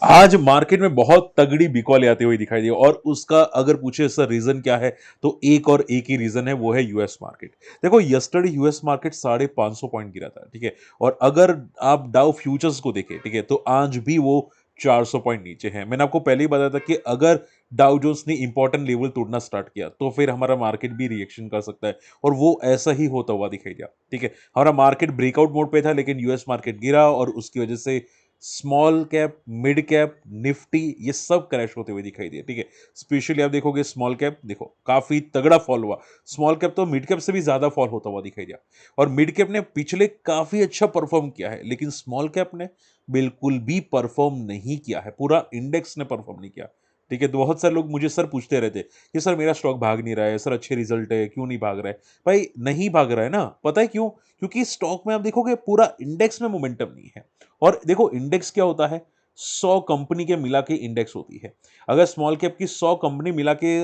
आज मार्केट में बहुत तगड़ी बिकॉल आती हुई दिखाई दी और उसका अगर पूछे सर रीजन क्या है तो एक और एक ही रीजन है, वो है यूएस मार्केट। देखो यस्टरडे यूएस मार्केट 550 पॉइंट गिरा था, ठीक है। और अगर आप डाउ फ्यूचर्स को देखें, ठीक है, तो आज भी वो 400 पॉइंट नीचे है। मैंने आपको पहले ही बताया था कि अगर डाउ जोन्स ने इंपॉर्टेंट लेवल तोड़ना स्टार्ट किया तो फिर हमारा मार्केट भी रिएक्शन कर सकता है, और वो ऐसा ही होता हुआ दिखाई दिया, ठीक है। हमारा मार्केट ब्रेकआउट मोड पे था लेकिन यूएस मार्केट गिरा और उसकी वजह से small cap, mid cap, Nifty ये सब क्रैश होते हुए दिखाई दिए, ठीक है। स्पेशली आप देखोगे स्मॉल कैप, देखो काफी तगड़ा फॉल हुआ। स्मॉल कैप तो मिड कैप से भी ज्यादा फॉल होता हुआ दिखाई दिया। और मिड कैप ने पिछले काफी अच्छा परफॉर्म किया है, लेकिन स्मॉल कैप ने बिल्कुल भी परफॉर्म नहीं किया है, पूरा इंडेक्स ने परफॉर्म नहीं किया, ठीक है। तो बहुत सारे लोग मुझे सर पूछते रहते कि सर मेरा स्टॉक भाग नहीं रहा है, सर अच्छे रिजल्ट है क्यों नहीं भाग रहा है। भाई नहीं भाग रहा है ना, पता है क्यों? क्योंकि स्टॉक में आप देखोगे पूरा इंडेक्स में मोमेंटम नहीं है। और देखो इंडेक्स क्या होता है, 100 कंपनी के मिला के इंडेक्स होती है। अगर स्मॉल कैप की 100 कंपनी मिला के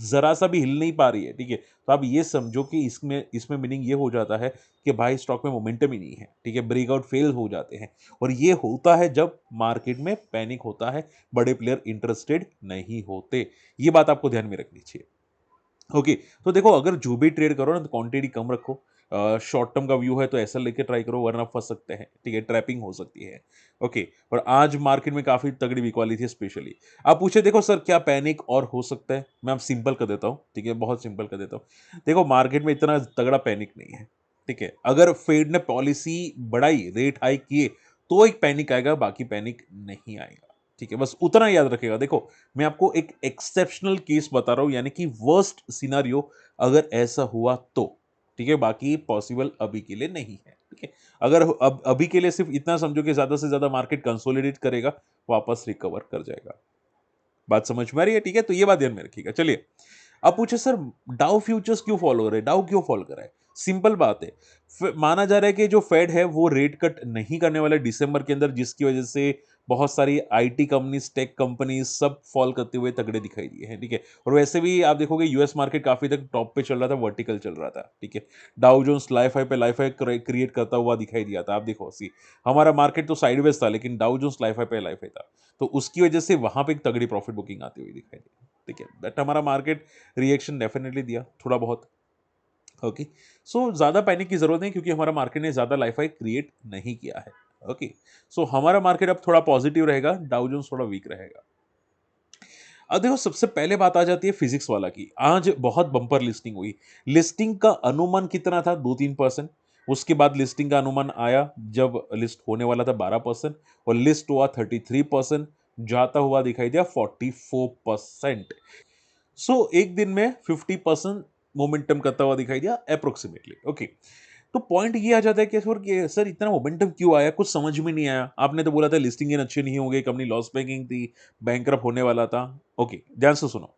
जरा सा भी हिल नहीं पा रही है, ठीक है, तो आप ये समझो कि इसमें इसमें मीनिंग ये हो जाता है कि भाई स्टॉक में मोमेंटम ही नहीं है, ठीक है, ब्रेकआउट फेल हो जाते हैं। और ये होता है जब मार्केट में पैनिक होता है, बड़े प्लेयर इंटरेस्टेड नहीं होते। ये बात आपको ध्यान में रखनी चाहिए। ओके, तो देखो अगर जो भी ट्रेड करो ना तो क्वांटिटी कम रखो। शॉर्ट टर्म का व्यू है तो ऐसा लेके ट्राई करो, वरना फंस सकते हैं, ठीक है, ट्रैपिंग हो सकती है। ओके। और आज मार्केट में काफी तगड़ी वीक वाली थी स्पेशली। आप पूछे देखो सर क्या पैनिक और हो सकता है, मैं आप सिंपल कर देता हूँ, ठीक है, बहुत सिंपल कर देता हूँ। देखो मार्केट में इतना तगड़ा पैनिक नहीं है, ठीक है। अगर फेड ने पॉलिसी बढ़ाई, रेट हाइक किए, तो एक पैनिक आएगा, बाकी पैनिक नहीं आएगा, ठीक है। बस उतना याद रखेगा। देखो मैं आपको एक एक्सेप्शनल केस बता रहा हूं, यानी कि वर्स्ट सिनारियो अगर ऐसा हुआ तो, ठीक है, बाकी पॉसिबल अभी के लिए नहीं है, ठीक है। अगर अब अभी के लिए सिर्फ इतना समझो कि ज्यादा से ज्यादा मार्केट कंसोलिडेट करेगा, वापस रिकवर कर जाएगा। बात समझ में आ रही है? ठीक है, तो ये बात ध्यान में रखिएगा। चलिए, अब पूछे सर डाउ फ्यूचर्स क्यों फॉलो हो रहे हैं, डाउ क्यों फॉलो कर रहा है? सिंपल बात है, माना जा रहा है कि जो फेड है वो रेट कट नहीं करने वाला है दिसंबर के अंदर, जिसकी वजह से बहुत सारी आईटी कंपनीज, टेक कंपनीज सब फॉल करते हुए तगड़े दिखाई दिए हैं, ठीक है। और वैसे भी आप देखोगे यूएस मार्केट काफी तक टॉप पे चल रहा था, वर्टिकल चल रहा था, ठीक है। डाउ जोन्स लाइफ हाई पे लाइफ हाई क्रिएट करता हुआ दिखाई दिया था। आप देखो सी, हमारा मार्केट तो साइडवेज था लेकिन डाउ जोन्स लाइफ हाई पे लाइफ हाई था, तो उसकी वजह से वहां पे एक तगड़ी प्रॉफिट बुकिंग आती हुई दिखाई दी, ठीक है। बट हमारा मार्केट रिएक्शन डेफिनेटली दिया थोड़ा बहुत। ओके, सो ज्यादा पैनिक की जरूरत नहीं, क्योंकि हमारा मार्केट ने ज्यादा लाइफ हाइक क्रिएट नहीं किया है। ओके, सो हमारा मार्केट अब थोड़ा पॉजिटिव रहेगा, डाउ जोन्स थोड़ा वीक रहेगा। अब देखो सबसे पहले बात आ जाती है फिजिक्स वाला की। आज बहुत बम्पर लिस्टिंग हुई। लिस्टिंग का अनुमान कितना था? 2-3%। उसके बाद लिस्टिंग का अनुमान आया जब लिस्ट होने वाला था 12%, और लिस्ट हुआ 33%, जाता हुआ दिखाई दिया 44%। सो एक दिन में 50% मोमेंटम करता हुआ दिखाई दिया अप्रोक्सीमेटली। ओके, तो पॉइंट ये आ जाता है कि सर इतना मोमेंटम क्यों आया, कुछ समझ में नहीं आया। आपने तो बोला था लिस्टिंग अच्छे नहीं होंगे, कंपनी लॉस मेकिंग थी, बैंकरप्ट होने वाला था। ओके, ध्यान से सुनो।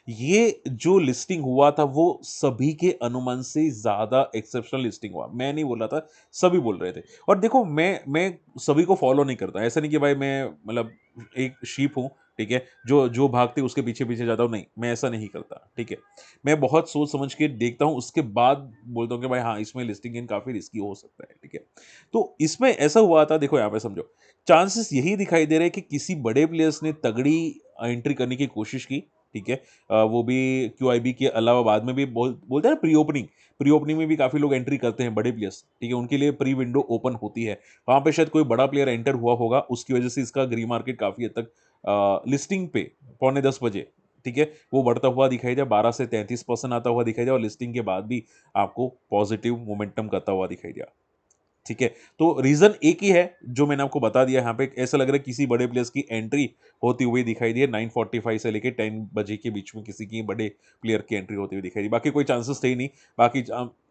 ये जो लिस्टिंग हुआ था वो सभी के अनुमान से ज्यादा एक्सेप्शनल लिस्टिंग हुआ, मैं नहीं बोल रहा था, सभी बोल रहे थे। और देखो मैं सभी को फॉलो नहीं करता, ऐसा नहीं कि भाई मैं मतलब एक शीप हूं, ठीक है, जो जो भागते उसके पीछे पीछे जाता हूं, नहीं, मैं ऐसा नहीं करता, ठीक है। मैं बहुत सोच समझ के देखता हूं, उसके बाद बोलता हूं कि भाई हाँ इसमें लिस्टिंग इन काफी रिस्की हो सकता है, ठीक है। तो इसमें ऐसा हुआ था, देखो यहाँ पे समझो, चांसेस यही दिखाई दे रहे हैं कि किसी बड़े प्लेयर्स ने तगड़ी एंट्री करने की कोशिश की, ठीक है। वो भी क्यूआईबी के अलावा बाद में भी बोलते हैं ना प्री ओपनिंग में भी काफी लोग एंट्री करते हैं बड़े प्लेयर्स, ठीक है, उनके लिए प्री विंडो ओपन होती है। वहां पे शायद कोई बड़ा प्लेयर एंटर हुआ होगा, उसकी वजह से इसका ग्री मार्केट काफी हद तक लिस्टिंग पे 9:45 बजे, ठीक है, वो बढ़ता हुआ दिखाई दिया, 12 से 33% आता हुआ दिखाई दिया, और लिस्टिंग के बाद भी आपको पॉजिटिव मोमेंटम करता हुआ दिखाई दिया, ठीक है। तो रीजन एक ही है जो मैंने आपको बता दिया। यहाँ पे ऐसा लग रहा है किसी बड़े प्लेयर्स की एंट्री होती हुई दिखाई दी है, 9:45 से लेके 10 बजे के बीच में किसी की बड़े प्लेयर की एंट्री होती हुई दिखाई दी। बाकी कोई चांसेस थे ही नहीं। बाकी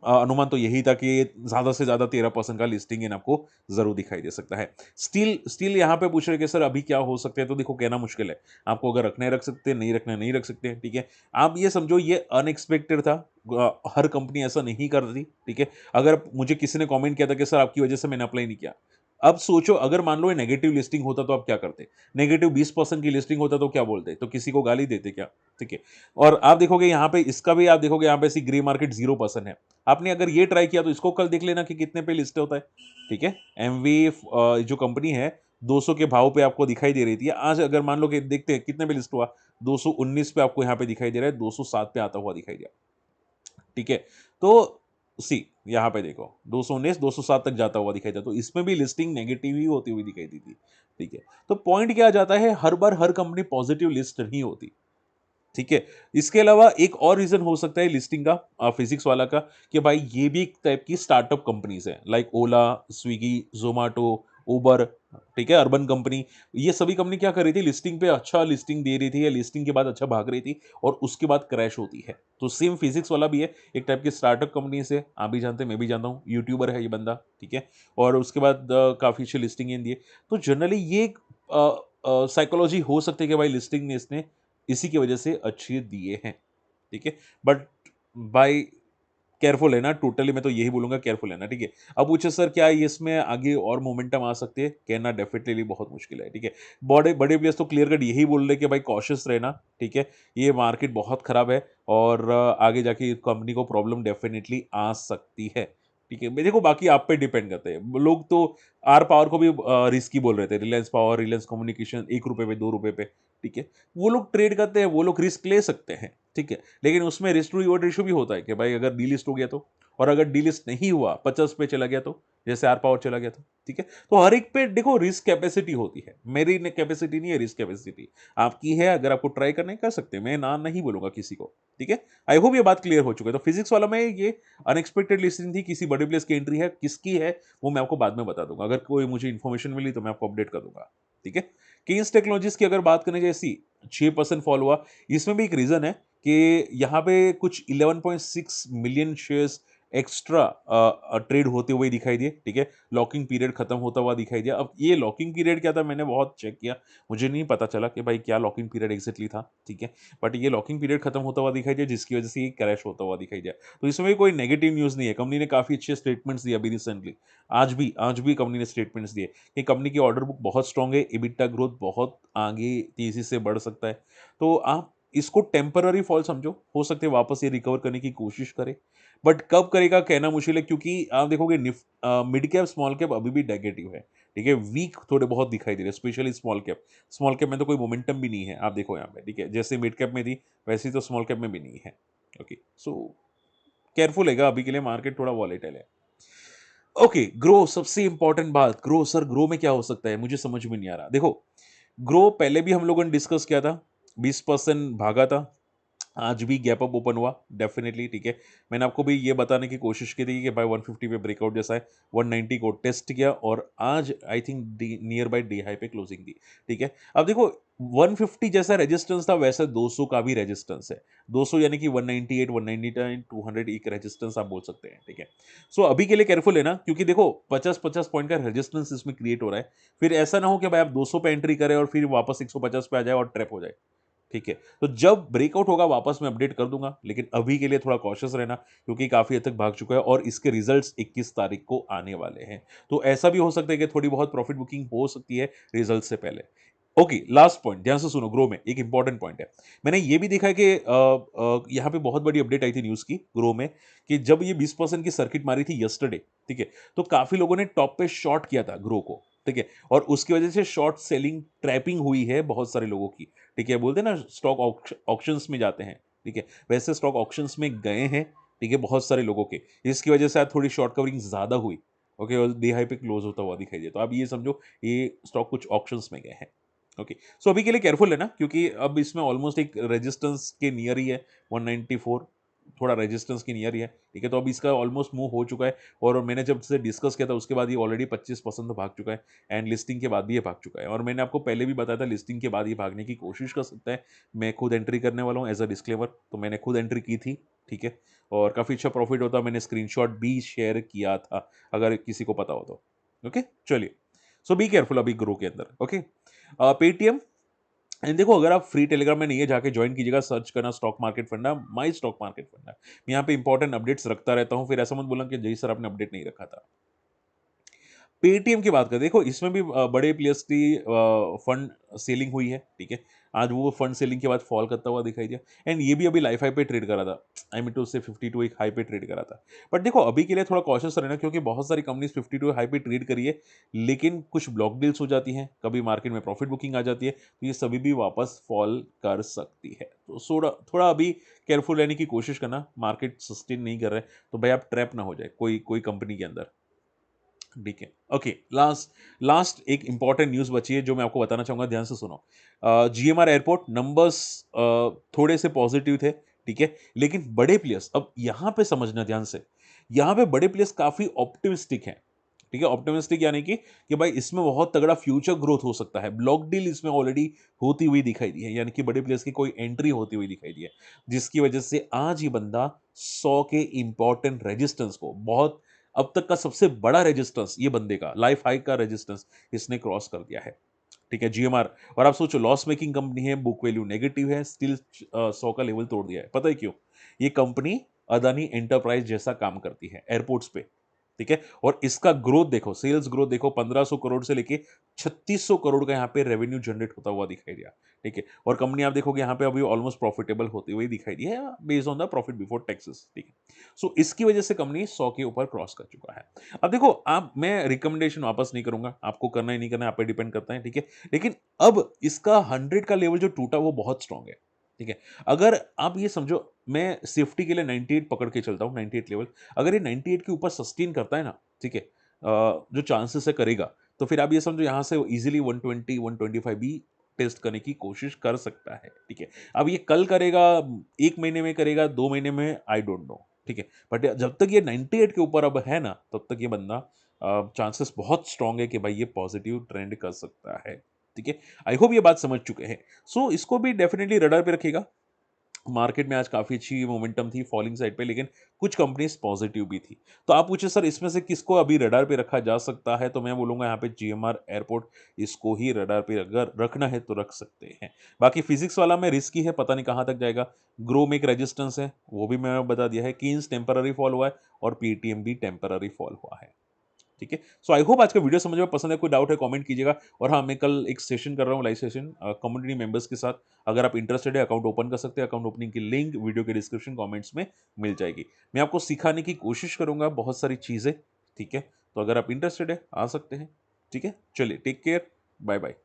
अनुमान तो यही था कि ज्यादा से ज्यादा 13% का लिस्टिंग इन आपको जरूर दिखाई दे सकता है। स्टिल स्टिल यहाँ पे पूछ रहे कि सर अभी क्या हो सकते हैं, तो देखो कहना मुश्किल है। आपको अगर रखना है रख सकते हैं, नहीं रखना है नहीं रख सकते हैं, ठीक है। आप ये समझो ये अनएक्सपेक्टेड था। हर कंपनी ऐसा नहीं कर रही, ठीक है। अगर मुझे किसी ने कमेंट किया था कि सर आपकी वजह से मैंने अप्लाई नहीं किया, अब सोचो अगर मान लो ये नेगेटिव लिस्टिंग होता तो आप क्या करते? नेगेटिव 20% की लिस्टिंग होता तो क्या बोलते? तो किसी को गाली देते क्या? ठीक है। और आप देखोगे यहाँ पे इसका भी, आप देखोगे यहाँ पे ऐसी ग्रे मार्केट 0% है। आपने अगर ये ट्राई किया तो इसको कल देख लेना कि कितने पे लिस्ट होता है, ठीक है। एमवी जो कंपनी है 200 के भाव पे आपको दिखाई दे रही थी, आज अगर मान लो कि देखते हैं कितने पे लिस्ट हुआ, 219 पे आपको यहाँ पे दिखाई दे रहा है, 207 पे आता हुआ दिखाई दिया। ठीक है, तो सी यहाँ पे देखो 219 207 तक जाता हुआ दिखाई दिया, तो इसमें भी लिस्टिंग नेगेटिव ही होती हुई दिखाई दी थी। ठीक है, तो पॉइंट क्या आ जाता है, हर बार हर कंपनी पॉजिटिव लिस्ट नहीं होती। ठीक है, इसके अलावा एक और रीजन हो सकता है लिस्टिंग का, फिजिक्स वाला का, कि भाई ये भी एक टाइप की स्टार्टअप कंपनीज है, लाइक ओला, स्विगी, जोमेटो, उबर। ठीक है, अर्बन कंपनी, ये सभी कंपनी क्या कर रही थी, लिस्टिंग पे अच्छा लिस्टिंग दे रही थी या लिस्टिंग के बाद अच्छा भाग रही थी और उसके बाद क्रैश होती है। तो सेम फिजिक्स वाला भी है, एक टाइप की स्टार्टअप कंपनी से, आप भी जानते हैं मैं भी जानता हूँ, यूट्यूबर है ये बंदा। ठीक है, और उसके बाद काफी अच्छी लिस्टिंग इन दिए। तो जनरली ये साइकोलॉजी हो सकती है कि भाई लिस्टिंग ने इसने इसी की वजह से अच्छे दिए हैं। ठीक है, बट बाय केयरफुल है ना, टोटली मैं तो यही बोलूंगा केयरफुल है ना। ठीक है, अब पूछे सर क्या ये इसमें आगे और मोमेंटम आ सकती है, कहना डेफिनेटली बहुत मुश्किल है। ठीक है, बड़े बड़े प्लेयर्स तो क्लियर कट यही बोल रहे कि भाई कॉशियस रहना। ठीक है, ये मार्केट बहुत खराब है और आगे जाके कंपनी को प्रॉब्लम डेफिनेटली आ सकती है। ठीक है, देखो बाकी आप पे डिपेंड करते हैं, लोग तो आर पावर को भी रिस्की बोल रहे थे, रिलायंस पावर, रिलायंस कम्युनिकेशन, 1 रुपए पे, 2 रुपए पे। ठीक है, वो लोग ट्रेड करते हैं, वो लोग रिस्क ले सकते हैं। ठीक है, लेकिन उसमें रिस्क टू रिवॉर्ड रेशियो भी होता है कि भाई अगर डीलिस्ट हो गया तो, और अगर डीलिस्ट नहीं हुआ 50 पे चला गया तो, जैसे आर पावर चला गया था। ठीक है, तो हर एक पे देखो रिस्क कैपेसिटी होती है, मेरी कैपेसिटी नहीं है, रिस्क कैपेसिटी आपकी है। अगर आपको ट्राई करना है कर सकते हैं, मैं ना नहीं बोलूंगा किसी को। ठीक है, आई होप ये बात क्लियर हो चुका है। तो फिजिक्स वाला में ये अनएक्सपेक्टेड लिस्टिंग थी, किसी बड़े प्लेस की एंट्री है, किसकी है वो मैं आपको बाद में बता दूंगा, अगर कोई मुझे इन्फॉर्मेशन मिली तो मैं आपको अपडेट कर दूंगा। ठीक है, केन्स टेक्नोलॉजीज की अगर बात करने जैसी 6% फॉल हुआ, इसमें भी एक रीजन है कि यहाँ पे कुछ 11.6 मिलियन शेयर्स एक्स्ट्रा ट्रेड होते हुए दिखाई दिए। ठीक है, लॉकिंग पीरियड खत्म होता हुआ दिखाई दिया। अब ये लॉकिंग पीरियड क्या था, मैंने बहुत चेक किया, मुझे नहीं पता चला कि भाई क्या लॉकिंग पीरियड एग्जैक्टली था। ठीक है, बट ये लॉकिंग पीरियड खत्म होता हुआ दिखाई दिया, जिसकी वजह से ये क्रैश होता हुआ दिखाई दिया। तो इसमें भी कोई नेगेटिव न्यूज नहीं है, कंपनी ने काफी अच्छे स्टेटमेंट्स दिए अभी रिसेंटली। आज भी कंपनी ने स्टेटमेंट्स दिए कि कंपनी की ऑर्डर बुक बहुत स्ट्रांग है, EBITDA ग्रोथ बहुत आगे तेजी से बढ़ सकता है। तो आप इसको टेम्पररी फॉल समझो, हो सकते हैं वापस ये रिकवर करने की कोशिश करे, बट कब करेगा कहना मुश्किल है, क्योंकि आप देखोगे मिड कैप स्मॉल कैप अभी भी नेगेटिव है। ठीक है, वीक थोड़े बहुत दिखाई दे रहे हैं, स्पेशली स्मॉल कैप में तो कोई मोमेंटम भी नहीं है, आप देखो यहाँ पे। ठीक है, जैसे मिड कैप में थी वैसे ही तो स्मॉल कैप में भी नहीं है। ओके, सो केयरफुल है अभी के लिए, मार्केट थोड़ा वॉलेटाइल है। ओके, ग्रो, सबसे इंपॉर्टेंट बात, ग्रो सर, ग्रो में क्या हो सकता है मुझे समझ में नहीं आ रहा। देखो, ग्रो पहले भी हम लोगों ने डिस्कस किया था, 20% भागा था, आज भी गैप अप ओपन हुआ डेफिनेटली। ठीक है, मैंने आपको भी ये बताने की कोशिश की थी कि भाई 150 पे ब्रेकआउट जैसा है, 190 को टेस्ट किया और आज I think near by D high पे क्लोजिंग दी। ठीक है, अब देखो 150 जैसा रेजिस्टेंस था, वैसा 200 का भी रेजिस्टेंस है। 200 यानी कि 198, 199, 200 एक रेजिस्टेंस आप बोल सकते हैं। ठीक है, सो अभी के लिए केयरफुल है ना, क्योंकि देखो 50-50 पॉइंट का रेजिस्टेंस इसमें क्रिएट हो रहा है। फिर ऐसा ना हो कि भाई आप 200 पे एंट्री करें और फिर वापस 150 पे आ जाए और ट्रैप हो जाए। ठीक है, तो जब ब्रेकआउट होगा वापस मैं अपडेट कर दूंगा, लेकिन अभी के लिए थोड़ा कॉशियस रहना, क्योंकि काफी हद तक भाग चुका है और इसके रिजल्ट्स 21 तारीख को आने वाले हैं। तो ऐसा भी हो सकता है कि थोड़ी बहुत प्रॉफिट बुकिंग हो सकती है रिजल्ट से पहले। ओके, लास्ट पॉइंट ध्यान से सुनो, ग्रो में एक इंपॉर्टेंट पॉइंट है। मैंने ये भी देखा है कि यहाँ पे बहुत बड़ी अपडेट आई थी न्यूज की ग्रो में, कि जब ये 20% की सर्किट मारी थी यस्टरडे, ठीक है, तो काफी लोगों ने टॉप पे शॉर्ट किया था ग्रो को। ठीक है, और उसकी वजह से शॉर्ट सेलिंग ट्रैपिंग हुई है बहुत सारे लोगों की। ठीक है, बोलते हैं ना स्टॉक ऑक्शंस में जाते हैं। ठीक है, वैसे स्टॉक ऑक्शंस में गए हैं। ठीक है, बहुत सारे लोगों के, इसकी वजह से आज थोड़ी शॉर्ट कवरिंग ज्यादा हुई। ओके, और डे हाई पे क्लोज होता हुआ दिखाई दिया, तो आप ये समझो ये स्टॉक कुछ ऑक्शंस में गए हैं। ओके, सो अभी के लिए केयरफुल है ना, क्योंकि अब इसमें ऑलमोस्ट एक रेजिस्टेंस के नियर ही है, 194, थोड़ा रेजिस्टेंस के नियर ही है। ठीक है, तो अब इसका ऑलमोस्ट मूव हो चुका है, और मैंने जब से डिस्कस किया था उसके बाद ये ऑलरेडी 25% तो भाग चुका है, एंड लिस्टिंग के बाद भी ये भाग चुका है। और मैंने आपको पहले भी बताया था लिस्टिंग के बाद ये भागने की कोशिश कर सकता है। मैं खुद एंट्री करने वाला हूँ एज अ डिस्क्लेमर, तो मैंने खुद एंट्री की थी। ठीक है, और काफ़ी अच्छा प्रॉफिट होता, मैंने स्क्रीनशॉट भी शेयर किया था, अगर किसी को पता हो तो। ओके, चलिए, सो बी केयरफुल अभी ग्रो के अंदर। ओके, पेटीएम, एंड देखो अगर आप फ्री टेलीग्राम में नहीं है, जाके ज्वाइन कीजिएगा, सर्च करना स्टॉक मार्केट फंडा, माई स्टॉक मार्केट फंडा। मैं यहाँ पे इंपॉर्टेंट अपडेट्स रखता रहता हूँ, फिर ऐसा मत बोला कि जय सर आपने अपडेट नहीं रखा था। पेटीएम की बात करें, देखो इसमें भी बड़े प्लेयर्स की फंड सेलिंग हुई है। ठीक है, आज वो फंड सेलिंग के बाद फॉल करता हुआ दिखाई दिया। एंड ये भी अभी लाइफ हाई पे ट्रेड करा था, आई मीन टू से 52 एक हाई पे ट्रेड करा था। बट देखो अभी के लिए थोड़ा कॉशियस रहना, क्योंकि बहुत सारी कंपनीज 52 हाई पे ट्रेड करी है, लेकिन कुछ ब्लॉक डील्स हो जाती हैं, कभी मार्केट में प्रॉफिट बुकिंग आ जाती है, तो ये सभी भी वापस फॉल कर सकती है। तो थोड़ा थोड़ा अभी केयरफुल रहने की कोशिश करना, मार्केट सस्टेन नहीं कर रहा है तो भाई आप ट्रैप ना हो जाए कोई कोई कंपनी के अंदर। ठीक है, ओके। लास्ट लास्ट एक इंपॉर्टेंट न्यूज़ बची है जो मैं आपको बताना चाहूँगा, ध्यान से सुनो। जीएमआर एयरपोर्ट नंबर्स थोड़े से पॉजिटिव थे, ठीक है? लेकिन बड़े प्लेयर्स, अब यहाँ पे समझना ध्यान से, यहाँ पे बड़े प्लेयर्स काफ़ी ऑप्टिमिस्टिक हैं, ठीक है? ऑप्टिमिस्टिक यानी कि भाई इसमें बहुत तगड़ा फ्यूचर ग्रोथ हो सकता है। ब्लॉक डील इसमें ऑलरेडी होती हुई दिखाई दी है, यानी कि बड़े प्लेयर्स की कोई एंट्री होती हुई दिखाई दी है, जिसकी वजह से आज ही बंदा 100 के इंपॉर्टेंट रेजिस्टेंस को, बहुत अब तक का सबसे बड़ा रेजिस्टेंस ये बंदे का लाइफ हाई का रेजिस्टेंस इसने क्रॉस कर दिया है, ठीक है? जीएमआर, और आप सोचो लॉस मेकिंग कंपनी है, बुक वैल्यू नेगेटिव है, स्टिल 100 का लेवल तोड़ दिया है। पता है क्यों? ये कंपनी अदानी एंटरप्राइज जैसा काम करती है एयरपोर्ट्स पे, ठीक है? और इसका ग्रोथ देखो, सेल्स ग्रोथ देखो, 1500 करोड़ से लेके 3600 करोड़ का यहाँ पे रेवेन्यू जनरेट होता हुआ दिखाई दिया, ठीक है? और कंपनी आप देखोगे यहाँ पे अभी ऑलमोस्ट प्रॉफिटेबल होती हुई दिखाई दी है, based on the profit before taxes, ठीक है? सो इसकी वजह से कंपनी 100 के ऊपर क्रॉस कर चुका है। अब देखो, आप, मैं रिकमेंडेशन वापस नहीं करूंगा, आपको करना ही नहीं करना, आप पे डिपेंड करता है, ठीक है? लेकिन अब इसका 100 का लेवल जो टूटा वो बहुत स्ट्रांग है, ठीक है? अगर आप ये समझो, मैं सेफ्टी के लिए 98 पकड़ के चलता हूँ, 98 लेवल, अगर ये 98 के ऊपर सस्टेन करता है ना, ठीक है, जो चांसेस है करेगा, तो फिर आप ये समझो यहाँ से इजीली 120 125 भी टेस्ट करने की कोशिश कर सकता है, ठीक है? अब ये कल करेगा, 1 महीने में करेगा, 2 महीने में, आई डोंट नो, ठीक है? बट जब तक ये 98 के ऊपर अब है ना, तब तक ये बंदा, चांसेस बहुत स्ट्रांग है कि भाई ये पॉजिटिव ट्रेंड कर सकता है, ठीक है? आई होप ये बात समझ चुके हैं। सो इसको भी डेफिनेटली रडार पे रखिएगा। मार्केट में आज काफ़ी अच्छी मोमेंटम थी फॉलिंग साइड पे, लेकिन कुछ कंपनीज पॉजिटिव भी थी। तो आप पूछे सर इसमें से किसको अभी रडार पे रखा जा सकता है, तो मैं बोलूँगा यहाँ पे जीएमआर एयरपोर्ट, इसको ही रडार पे अगर रखना है तो रख सकते हैं। बाकी फिजिक्स वाला में रिस्की है, पता नहीं कहाँ तक जाएगा। ग्रो में एक रेजिस्टेंस है, वो भी मैंने बता दिया है। कीन्स टेम्पररी फॉल हुआ है और पीटीएम भी टेम्पररी फॉल हुआ है, ठीक है? सो आई होप आज का वीडियो समझ में पसंद है, कोई डाउट है कमेंट कीजिएगा। और हाँ, मैं कल एक सेशन कर रहा हूँ, लाइव सेशन कम्युनिटी मेंबर्स के साथ। अगर आप इंटरेस्टेड है, अकाउंट ओपन कर सकते हैं। अकाउंट ओपनिंग की लिंक वीडियो के डिस्क्रिप्शन कमेंट्स में मिल जाएगी। मैं आपको सिखाने की कोशिश करूंगा बहुत सारी चीज़ें, ठीक है? तो अगर आप इंटरेस्टेड है, आ सकते हैं, ठीक है? चलिए, टेक केयर, बाय बाय।